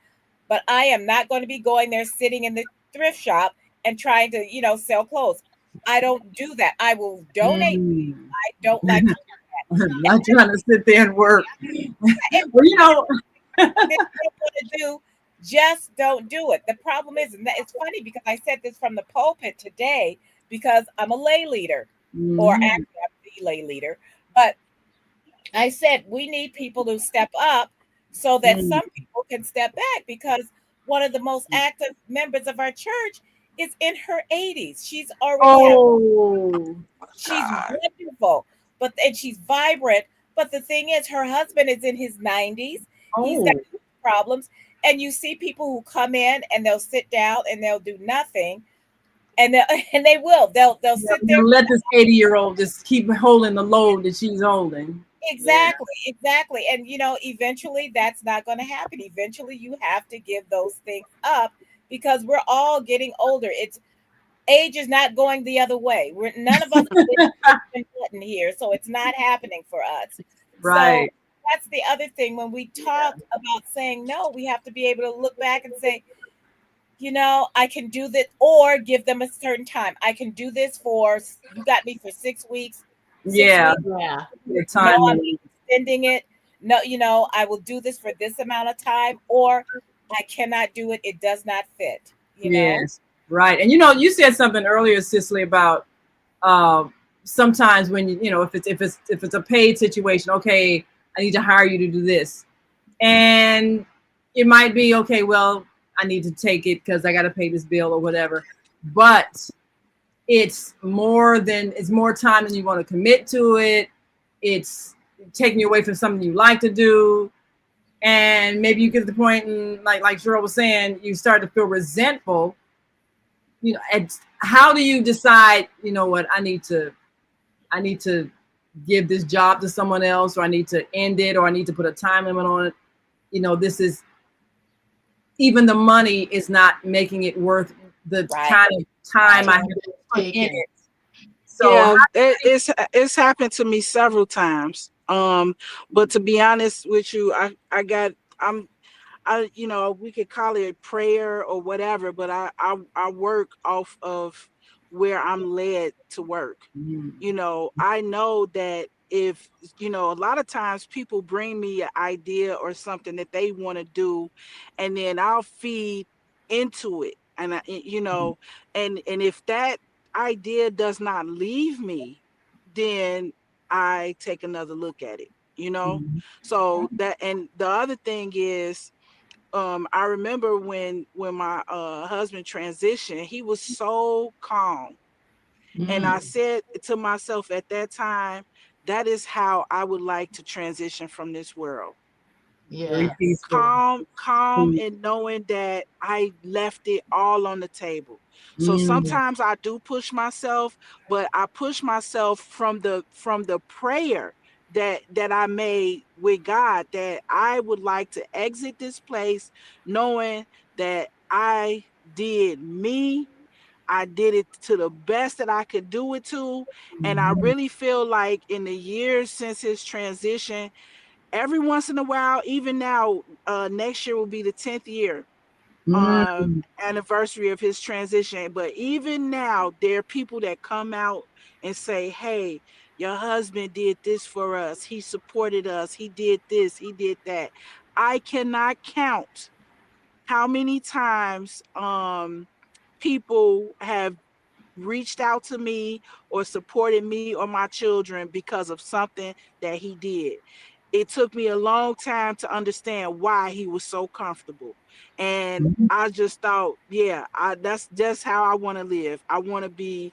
S1: But I am not going to be going there sitting in the thrift shop and trying to sell clothes. I don't do that. I will donate.
S4: mm.
S1: I don't like to do
S4: Not trying to sit there and work.
S1: that.
S4: Well,
S1: This is what I'm going to do. Just don't do it. The problem is, and it's funny because I said this from the pulpit today, because I'm a lay leader, or
S4: mhm,
S1: actually I'm the lay leader. But I said we need people to step up so that
S4: mm.
S1: some people can step back, because one of the most active members of our church is in her 80s. She's already have
S4: Oh,
S1: She's
S5: God.
S1: wonderful, but and she's vibrant. But the thing is, her husband is in his 90s. He's got
S4: oh,
S1: problems, and you see people who come in and they'll sit down and they'll do nothing, and they and they'll
S4: yeah,
S1: sit
S4: we're
S1: there.
S4: gonna let this 80-year-old just keep holding the load that she's holding. Yeah.
S1: Exactly, exactly. And eventually that's not going to happen. Eventually you have to give those things up, because we're all getting older. It's Age is not going the other way. None of us are Benjamin Button here, so it's not happening for us. So
S4: Right.
S1: that's the other thing. When we talk about saying no, we have to be able to look back and say, I can do this, or give them a certain time. I can do this for, you got me for 6 weeks. Six
S4: Yeah.
S1: weeks.
S2: Yeah.
S4: The
S1: No,
S4: time
S1: I'm
S4: limit.
S1: extending it. No, I will do this for this amount of time, or I cannot do it. It does not fit.
S4: Yes. Right. And you said something earlier, Cicely, about uh, sometimes when if it's a paid situation, okay, I need to hire you to do this, and it might be okay. Well, I need to take it because I got to pay this bill or whatever. But it's more time than you want to commit to it. It's taking you away from something you like to do, and maybe you get to the point, and like Cheryl was saying, you start to feel resentful. And how do you decide? You know what? I need to give this job to someone else, or I need to end it, or I need to put a time limit on it. This is, even the money is not making it worth the
S1: Right.
S4: kind of time I have
S2: Time
S4: to
S2: that's
S4: put in
S2: taken.
S4: it. So
S5: Yeah, it's happened to me several times. But to be honest with you, I got we could call it prayer or whatever, but I work off of where I'm led to work.
S4: Mm,
S5: I know that if, a lot of times people bring me an idea or something that they want to do, and then I'll feed into it. And and if that idea does not leave me, then I take another look at it.
S4: mm,
S5: So that, and the other thing is, I remember when my husband transitioned, he was so calm, and I
S2: Mm,
S5: said to myself at that time, that is how I would like to transition from this world.
S4: very
S2: yeah.
S4: peaceful.
S5: Calm,
S4: Mm,
S5: and knowing that I left it all on the table. So
S4: mm,
S5: sometimes I do push myself, but I push myself from the prayer that I made with God, that I would like to exit this place knowing that I did me, I did it to the best that I could do it to. And I
S4: mhm,
S5: really feel like in the years since his transition, every once in a while, even now, next year will be the 10th year
S4: mm,
S5: anniversary of his transition. But even now, there are people that come out and say, hey, your husband did this for us. He supported us. He did this. He did that. I cannot count how many times people have reached out to me or supported me or my children because of something that he did. It took me a long time to understand why he was so comfortable. And
S4: mhm,
S5: I just thought, yeah, that's just how I want to live. I want to be,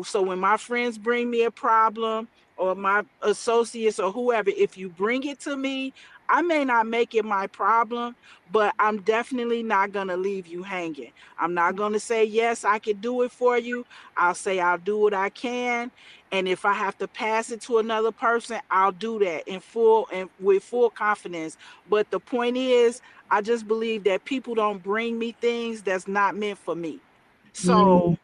S5: so when my friends bring me a problem, or my associates or whoever, if you bring it to me, I may not make it my problem, but I'm definitely not going to leave you hanging. I'm not going to say, yes, I can do it for you. I'll say I'll do what I can. And if I have to pass it to another person, I'll do that in full and with full confidence. But the point is, I just believe that people don't bring me things that's not meant for me.
S4: mm,
S5: So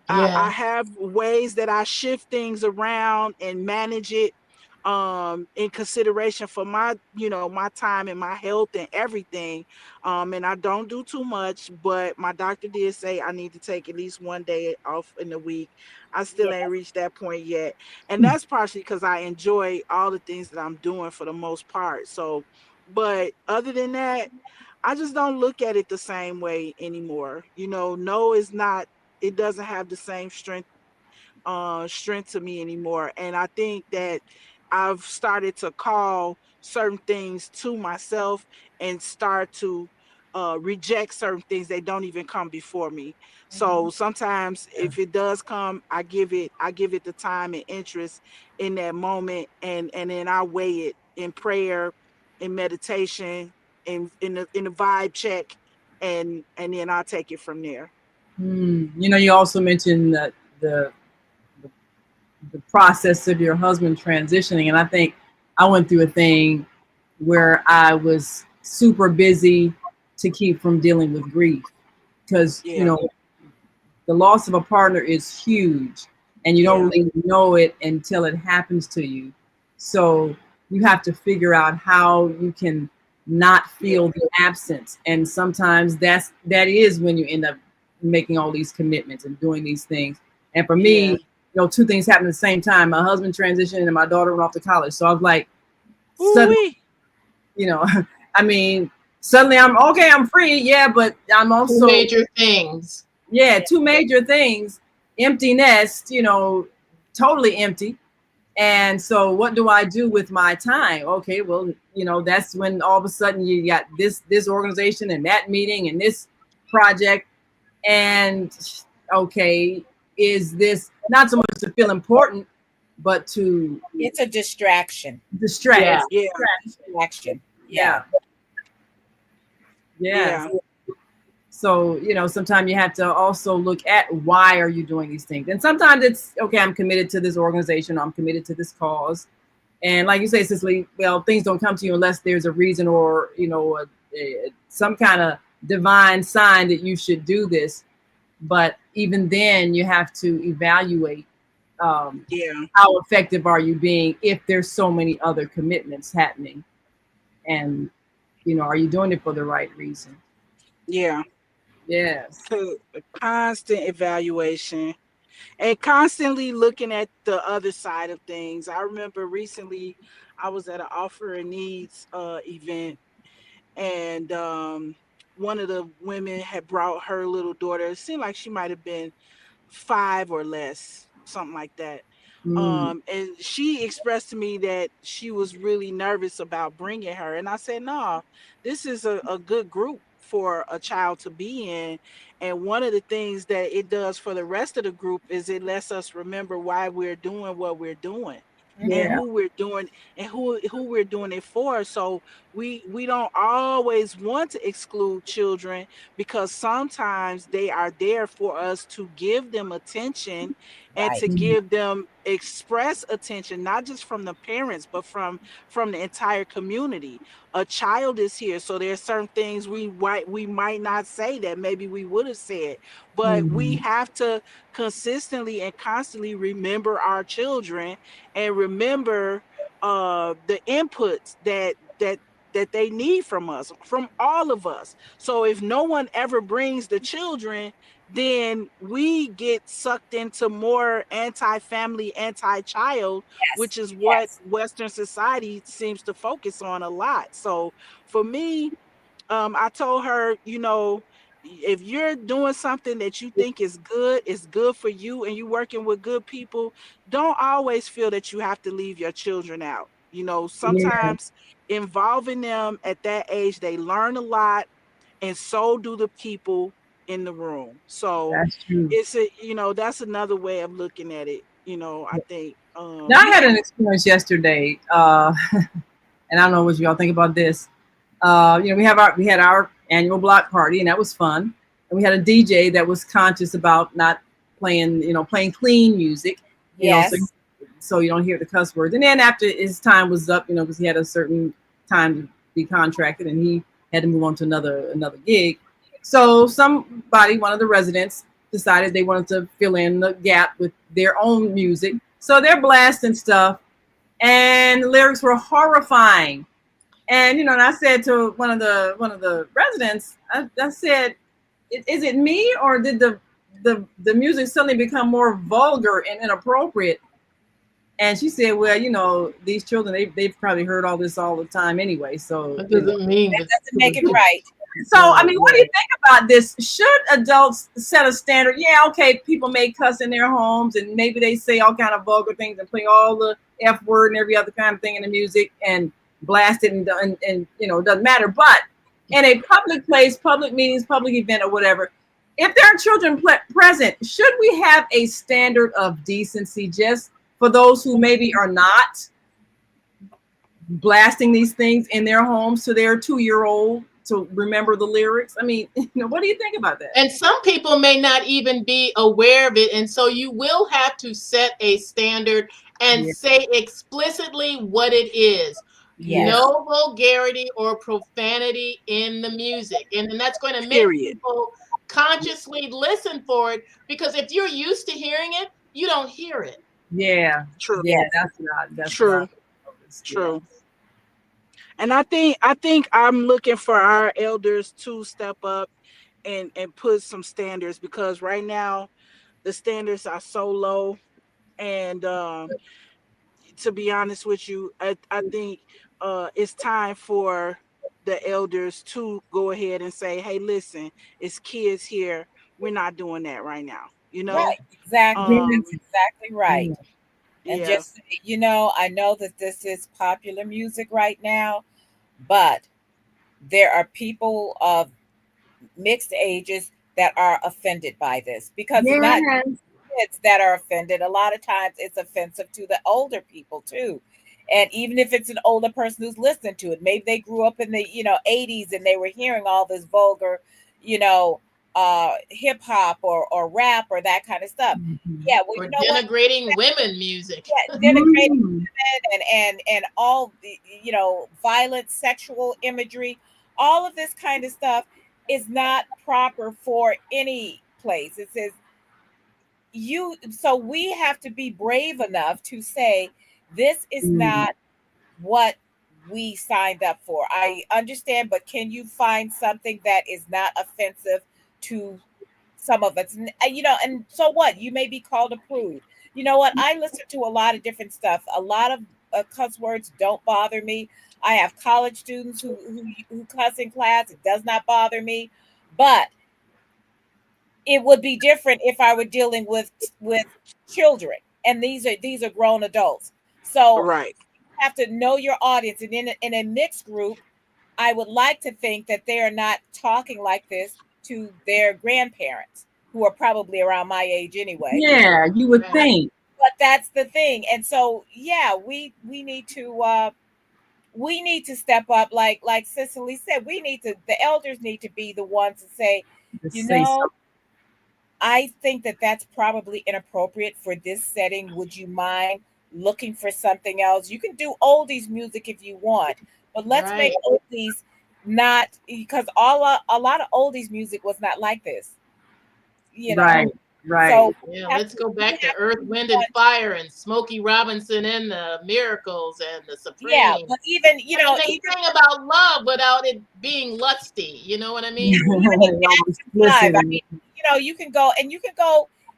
S5: I
S2: Yeah.
S5: have ways that I shift things around and manage it in consideration for my time and my health and everything. And I don't do too much, but my doctor did say I need to take at least one day off in the week. I still
S1: Yeah.
S5: ain't reached that point yet, and that's partially because I enjoy all the things that I'm doing for the most part. So, but other than that, I just don't look at it the same way anymore. No, it's not, it doesn't have the same strength to me anymore. And I think that I've started to call certain things to myself and start to reject certain things that don't even come before me.
S1: Mhm.
S5: So sometimes if it does come, I give it the time and interest in that moment, and then I weigh it in prayer, in meditation, in the vibe check, and then I'll take it from there.
S4: mm. You also mentioned that the the process of your husband transitioning, and I think I went through a thing where I was super busy to keep from dealing with grief because
S5: Yeah,
S4: the loss of a partner is huge, and you don't
S5: yeah,
S4: really know it until it happens to you. So you have to figure out how you can not
S5: yeah,
S4: feel the absence, and sometimes that is when you end up making all these commitments and doing these things. And for me,
S5: yeah.
S4: two things happened at the same time. My husband transitioned and my daughter went off to college, so I was like, suddenly,
S5: Ooh-wee.
S4: you know I mean, suddenly I'm okay, I'm free, yeah, but I'm
S2: Two
S4: also,
S2: major things.
S4: yeah,
S1: Yeah.
S4: two major things. Empty nest, totally empty. And so what do I do with my time? Okay, well, that's when all of a sudden you got this organization and that meeting and this project. And okay, is this not so much to feel important, but to
S1: It's a distraction.
S4: distract?
S2: Yeah.
S4: It's
S5: Yeah,
S1: Distraction. Yeah.
S4: yeah, yeah.
S5: yeah,
S4: So, sometimes you have to also look at why are you doing these things. And sometimes it's okay, I'm committed to this organization, I'm committed to this cause. And like you say, Cicely, well, things don't come to you unless there's a reason or, some kind of divine sign that you should do this. But even then, you have to evaluate
S5: yeah,
S4: how effective are you being if there's so many other commitments happening. And Are you doing it for the right reason?
S5: Yeah.
S4: Yes.
S5: So constant evaluation and constantly looking at the other side of things. I remember recently I was at an offer and needs event, and one of the women had brought her little daughter. It seemed like she might have been 5 or less, something like that.
S4: Mm,
S5: And she expressed to me that she was really nervous about bringing her, and I said, no, this is a good group for a child to be in. And one of the things that it does for the rest of the group is it lets us remember why we're doing what we're doing, and
S1: Mm-hmm.
S4: yeah.
S5: who we're doing, and who we're doing it for. So we don't always want to exclude children, because sometimes they are there for us to give them attention, and
S1: Right.
S5: to
S4: Mm,
S5: give them express attention, not just from the parents, but from the entire community. A child is here, so there's certain things we might not say that maybe we would have said, but we
S4: mhm.
S5: have to consistently and constantly remember our children, and remember the inputs that they need from us, from all of us. So if no one ever brings the children, then we get sucked into more anti-family, anti-child,
S1: Yes.
S5: which is what
S1: Yes.
S5: Western society seems to focus on a lot. So for me, I told her, if you're doing something that you think is good for you, and you working with good people, don't always feel that you have to leave your children out.
S4: Yeah,
S5: Sometimes involving them at that age, they learn a lot, and so do the people in the room. So
S4: that's true.
S5: that's another way of looking at it. I think,
S4: Now I had
S5: yeah.
S4: an experience yesterday, and I don't know what y'all think about this. We had our annual block party, and that was fun. And we had a DJ that was conscious about not playing clean music, you know, so
S1: Yes.
S4: so you don't hear the cuss words. And then after his time was up, because he had a certain time to be contracted, and he had to move on to another gig. So somebody, one of the residents, decided they wanted to fill in the gap with their own music. So they're blasting stuff, and the lyrics were horrifying. And and I said to one of the residents, I said, "Is it me, or did the music suddenly become more vulgar and inappropriate?" And she said, "Well, these children, they've probably heard all this all the time anyway, so
S2: That doesn't mean
S1: That
S2: that
S1: doesn't make it right.
S4: So, I
S2: right,
S4: mean, what do you
S2: right.
S4: think about this? Should adults set a standard? Yeah, okay, people may cuss in their homes, and maybe they say all kind of vulgar things and play all the F word and every other kind of thing in the music and blast it, and it doesn't matter. But in a public place, public meetings, public event, or whatever, if there are children present, should we have a standard of decency just for those who maybe are not blasting these things in their homes to their 2-year-old to remember the lyrics? I mean, what do you think about that?
S2: And some people may not even be aware of it. And so you will have to set a standard and
S4: Yeah.
S2: say explicitly what it is.
S1: Yes.
S4: Yeah.
S2: No vulgarity or profanity in the music. And then that's going to make
S5: Period.
S2: people consciously listen for it, because if you're used to hearing it, you don't hear it.
S4: Yeah.
S5: True.
S4: Yeah.
S1: Yes.
S4: That's what I
S5: True.
S4: noticed. Yeah.
S5: True. And I think I'm looking for our elders to step up and put some standards, because right now the standards are so low. And to be honest with you, I think it's time for the elders to go ahead and say, hey, listen, it's kids here, we're not doing that right now,
S1: Right. Exactly.
S5: um
S1: That's exactly right.
S4: Yeah.
S1: And
S5: yeah.
S1: just, I know that this is popular music right now, but there are people of mixed ages that are offended by this, because it's not
S4: Yes.
S1: kids that are offended. A lot of times it's offensive to the older people too. And even if it's an older person who's listening to it, maybe they grew up in the 80s and they were hearing all this vulgar, you know, hip hop or rap or that kind of stuff.
S4: Mhm.
S1: Yeah, well,
S2: Or
S1: you know what?
S2: denigrating women music.
S1: Yeah, denigrating
S4: Mm.
S1: and all the violent sexual imagery, all of this kind of stuff is not proper for any place. It says so we have to be brave enough to say this is
S4: Mm.
S1: not what we signed up for. I understand, but can you find something that is not offensive to some of us? And so what? You may be called a prude. You know what? I listen to a lot of different stuff. A lot of cuss words don't bother me. I have college students who cuss in class. It does not bother me, but it would be different if I were dealing with children, and these are grown adults. So
S5: Right.
S1: you have to know your audience, and in a mixed group, I would like to think that they are not talking like this to their grandparents, who are probably around my age anyway.
S4: Yeah, you would
S2: Right.
S4: think.
S1: But that's the thing, and so yeah, we need to step up, like Cicely said. The elders need to be the ones to say,
S4: To
S1: you
S4: say
S1: know,
S4: something.
S1: I think that that's probably inappropriate for this setting. Would you mind looking for something else? You can do oldies music if you want, but let's make
S2: Right.
S1: oldies not, because a lot of oldies music was not like this, you know.
S4: Right, right.
S1: So
S2: Yeah, let's go back to Earth,
S1: be the
S2: Wind, and
S1: one,
S2: Fire and Smokey Robinson and the Miracles and the
S1: yeah.
S2: Supremes.
S1: But even
S2: And they sing about love without it being lusty. You know what I mean?
S1: even the
S4: All
S1: Jackson Five. I
S4: explicit.
S1: mean, you can go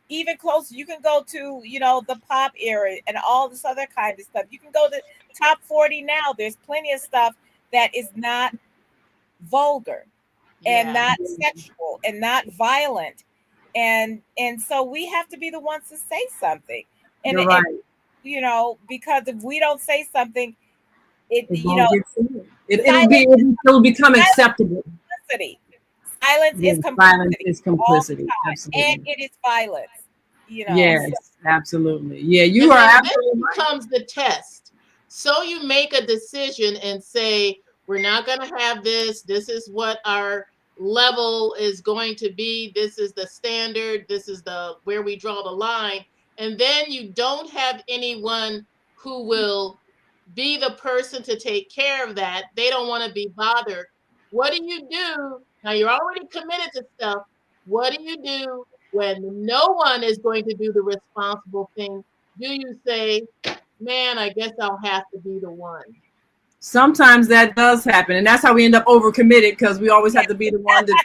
S1: even closer. You can go to the pop era and all this other kind of stuff. You can go to top 40 now. There's plenty of stuff that is not vulgar and
S2: Yeah.
S1: not sexual and not violent, and so we have to be the ones to say something. And
S4: You're right.
S1: because if we don't say something, it
S4: It won't get seen.
S1: silence
S4: It'll become
S1: silence
S4: acceptable.
S1: complicity. Silence
S4: Yeah,
S1: is
S4: silence
S1: complicity
S4: is
S1: all the
S4: complicity.
S1: time, and
S4: Absolutely.
S1: it is violence. So
S4: Yes, absolutely. Yeah, you
S2: And
S4: are
S2: then this
S4: absolutely right.
S2: becomes the test. So you make a decision and say, we're not going to have this. This is what our level is going to be. This is the standard. This is the where we draw the line. And then you don't have anyone who will be the person to take care of that. They don't want to be bothered. What do you do? Now you're already committed to stuff. What do you do when no one is going to do the responsible thing? Do you say, man, I guess I'll have to be the one?
S4: Sometimes that does happen, and that's how we end up overcommitted because we always have to be the one to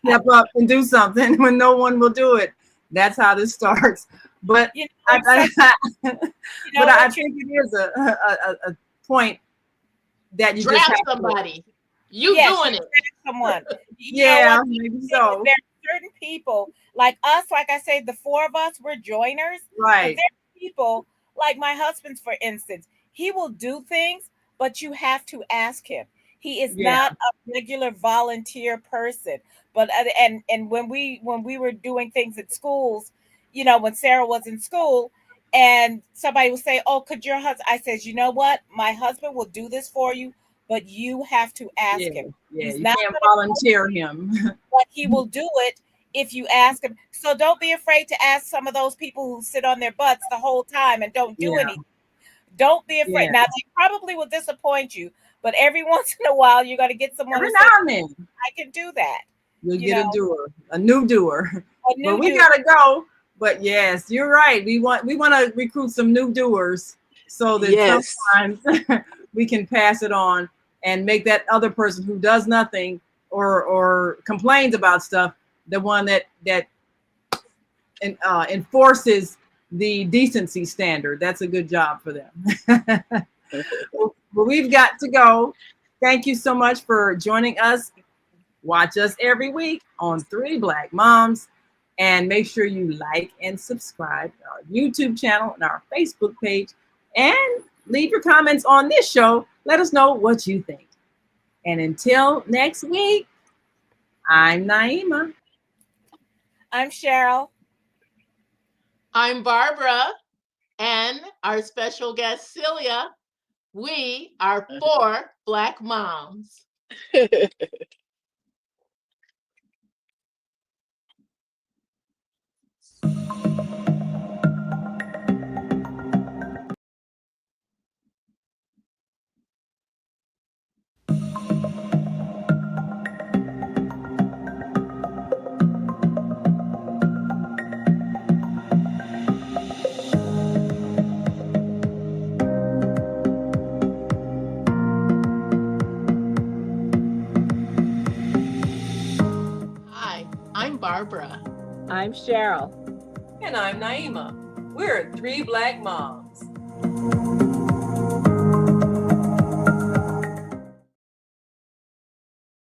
S4: step up and do something when no one will do it. That's how this starts. But
S1: it's
S4: but I
S1: what you
S4: think it is a point that you just
S2: Draft
S4: have to.
S2: somebody. You
S1: yes, you
S2: doing it.
S1: draft someone. You know
S4: Yeah,
S1: what?
S4: maybe
S1: There
S4: so.
S1: are certain people like us, like I say, the four of us, we're joiners. But
S4: Right.
S1: there are people like my husband's, for instance. He will do things, but you have to ask him. He is
S4: Yeah.
S1: not a regular volunteer person. But and when we were doing things at schools, when Sarah was in school, and somebody would say, "Oh, could your husband?" I says, "You know what? My husband will do this for you, but you have to ask
S4: Yeah.
S1: him.
S4: Yeah.
S1: He's
S4: You
S1: not
S4: can't
S1: going to,
S4: volunteer him.
S1: but he will do it if you ask him. So don't be afraid to ask some of those people who sit on their butts the whole time and don't do
S4: Yeah.
S1: anything. Don't be afraid.
S4: Yeah.
S1: Now they probably will disappoint you, but every once in a while you're going to get someone
S4: Every
S1: who
S4: now
S1: says,
S4: and then
S1: "I can do that."
S4: you'll
S1: You
S4: get a
S1: know,
S4: doer, a new doer.
S1: a
S4: But
S1: new
S4: we
S1: dude.
S4: gotta go. But yes, you're right. We want to recruit some new doers so that
S5: Yes.
S4: sometimes we can pass it on and make that other person who does nothing or complains about stuff the one that enforces the decency standard. That's a good job for them. Well, we've got to go. Thank you so much for joining us. Watch us every week on Three Black Moms. And make sure you like and subscribe to our YouTube channel and our Facebook page. And leave your comments on this show. Let us know what you think. And until next week, I'm Naima.
S1: I'm Cheryl.
S2: I'm Barbara and our special guest, Celia. We are 4 Black moms.
S6: I'm Cheryl.
S3: And I'm Naima. We're 3 Black Moms.